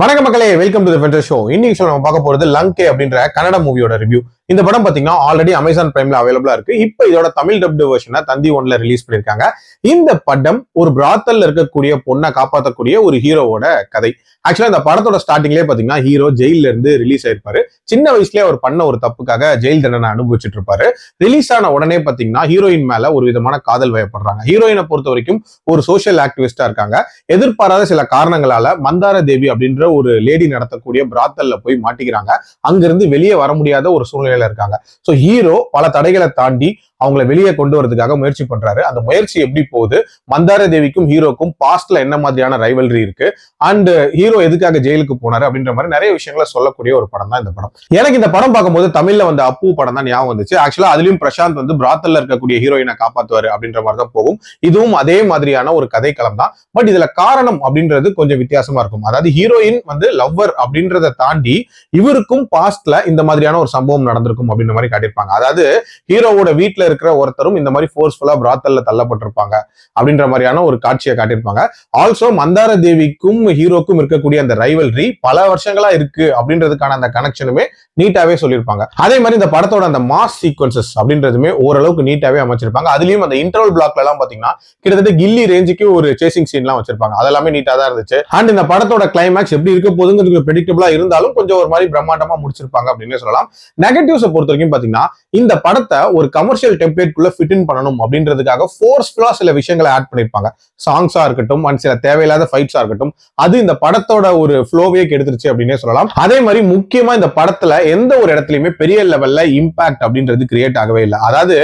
வணக்கம் மக்களே, welcome to the Fender show. இன்னைக்கு ஷோ நம்ம பார்க்க போறது லங்கே அப்படின்ற கன்னட மூவியோட ரிவ்யூ. இந்த படம் பாத்தீங்கன்னா ஆல்ரெடி அமேசான் பிரைம்ல அவைலபிளா இருக்கு. இப்ப இதோட தமிழ் டப்டு வெர்ஷனை தந்தி ஒன்ல ரிலீஸ் பண்ணிருக்காங்க. இந்த படம் ஒரு பிராத்தல்ல இருக்கக்கூடிய பொண்ணை காப்பாற்றக்கூடிய ஒரு ஹீரோவோட கதை. ஆக்சுவலா இந்த படத்தோட ஸ்டார்டிங்லேயே பாத்தீங்கன்னா ஹீரோ ஜெயில இருந்து ரிலீஸ் ஆயிருப்பாரு. சின்ன வயசுலயே அவர் பண்ண ஒரு தப்புக்காக ஜெயில் தண்டனை அனுபவிச்சுட்டு இருப்பாரு. ரிலீஸ் ஆன உடனே பாத்தீங்கன்னா ஹீரோயின் மேல ஒரு விதமான காதல் வயப்படுறாங்க. ஹீரோயினை பொறுத்த வரைக்கும் ஒரு சோசியல் ஆக்டிவிஸ்டா இருக்காங்க. எதிர்பாராத சில காரணங்களால மந்தார தேவி அப்படின்ற ஒரு லேடி நடத்தக்கூடிய பிராத்தல்ல போய் மாட்டிக்கிறாங்க. அங்கிருந்து வெளியே வர முடியாத ஒரு சூழ்நிலையில இருக்காங்க. சோ ஹீரோ பல தடைகளை தாண்டி அவங்களை வெளியே கொண்டு வரதுக்காக முயற்சி பண்றாரு. அந்த முயற்சி எப்படி போகுது, மந்தார தேவிக்கும் ஹீரோக்கும் பாஸ்ட்ல என்ன மாதிரியான ரைவல்ரி இருக்கு, அண்ட் ஹீரோ எதுக்காக ஜெயிலுக்கு போனாரு அப்படின்ற மாதிரி நிறைய விஷயங்களை சொல்லக்கூடிய ஒரு படம் தான் இந்த படம். எனக்கு இந்த படம் பார்க்கும்போது தமிழ்ல வந்து அப்பு படம் தான் ஞாபகம் வந்துச்சு. ஆக்சுவலா அதுலயும் பிரசாந்த் வந்து பிராத்தல்ல இருக்கக்கூடிய ஹீரோயினை காப்பாத்துவாரு அப்படின்ற மாதிரி தான் போகும். இதுவும் அதே மாதிரியான ஒரு கதைக்களம் தான். பட் இதுல காரணம் அப்படின்றது கொஞ்சம் வித்தியாசமா இருக்கும். அதாவது ஹீரோயின் வந்து லவ்வர் அப்படின்றத தாண்டி இவருக்கும் பாஸ்ட்ல இந்த மாதிரியான ஒரு சம்பவம் நடந்திருக்கும் அப்படின்ற மாதிரி காட்டியிருப்பாங்க. அதாவது ஹீரோவோட வீட்டுல இருக்கிற ஒருத்தரும் இந்த மாதிரி ஃபோர்ஸ்ஃபுல்லா பிராத்தல்ல தள்ளப்பட்டிருப்பாங்க அப்படின்ற மாதிரியான ஒரு காட்சியை காட்டியிருப்பாங்க. ஆல்சோ மந்தார தேவிக்கும் ஹீரோக்கும் இருக்கக்கூடிய அந்த ரைவல்ரி பல வருஷங்களா இருக்கு அப்படின்றதுக்கான அந்த கனெக்ஷனுமே நீட்டாவே சொல்லியிருப்பாங்க. அதே மாதிரி இந்த படத்தோட அந்த மாஸ் சீக்வன்சஸ் அப்படின்றதுமே ஓரளவுக்கு நீட்டாவே அமைச்சிருப்பாங்க. அதுலயும் அந்த இன்டர்வல் பிளாக்ல எல்லாம் பாத்தீங்கன்னா கிட்டத்தட்ட கில்லி ரேஞ்சுக்கு ஒரு சேசிங் சீன் எல்லாம் வச்சிருப்பாங்க. அதெல்லாமே நீட்டா தான் இருந்துச்சு. அண்ட் இந்த படத்தோட கிளைமேக்ஸ் எப்படி இருக்க போதுங்கிறது ப்ரெடிக்டபிளா இருந்தாலும் கொஞ்சம் ஒரு மாதிரி பிரம்மாண்டமா முடிச்சிருப்பாங்க அப்படின்னு சொல்லலாம். நெகட்டிவ்ஸை பொறுத்த வரைக்கும் பாத்தீங்கன்னா இந்த படத்தை ஒரு கமர்ஷியல் டெம்ப்ளேட்குள்ள ஃபிட் இன் பண்ணணும் அப்படின்றதுக்காக ஃபோர்ஸ்ஃபுல்லா சில விஷயங்களை ஆட் பண்ணிருப்பாங்க. சாங்ஸா இருக்கட்டும் அண்ட் சில தேவையில்லாத ஃபைட்ஸா இருக்கட்டும், அது இந்த படத்தோட ஒரு ஃப்ளோவே கெடுத்துருச்சு அப்படின்னே சொல்லலாம். அதே மாதிரி முக்கியமா இந்த படத்துல எந்த ஒரு இடத்துலயுமே பெரிய லெவல்ல இம்பாக்ட் அப்படின்றது கிரியேட் ஆகவே இல்லை. அதாவது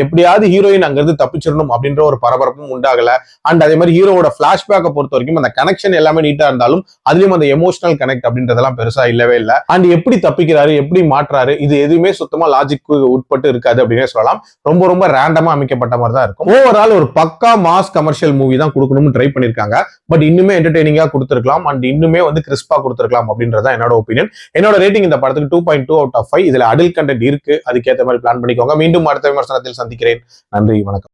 எப்படியாவது ஹீரோயின் அங்கிருந்து தப்பிச்சிடணும் அப்படின்ற ஒரு பரபரப்பும் உண்டாகல. அண்ட் அதே மாதிரி ஹீரோவோட பிளாஷ்பேக்கை பொறுத்த வரைக்கும் அந்த கனெக்ஷன் எல்லாமே நீட்டா இருந்தாலும் அதுலயும் அந்த எமோஷனல் கனெக்ட் அப்படின்றதெல்லாம் பெருசா இல்லவே இல்லை. அண்ட் எப்படி தப்பிக்கிறாரு, எப்படி மாற்றாரு, இது எதுவுமே சுத்தமா லாஜிக்கு உட்பட்டு இருக்காது அப்படின்னே சொல்லலாம். ரொம்ப ரொம்ப ரேண்டமா அமைக்கப்பட்ட மாதிரி தான் இருக்கும். ஓவரால் ஒரு பக்கா மாஸ் கமர்ஷியல் மூவி தான் கொடுக்கணும்னு ட்ரை பண்ணிருக்காங்க. பட் இன்னுமே என்டர்டெய்னிங்கா கொடுத்திருக்கலாம் அண்ட் இன்னுமே வந்து கிறிஸ்பா கொடுத்திருக்கலாம் அப்படின்றத என்னோட ஒப்பீனியன். என்னோட ரேட்டிங் இந்த படத்துக்கு 2.2 out of 5. இதுல அடல்ட் கண்டென்ட் இருக்கு, அதுக்கேற்ற மாதிரி பிளான் பண்ணிக்கோங்க. மீண்டும் அடுத்த விமர்சனத்தில் சந்திக்கிறேன். நன்றி, வணக்கம்.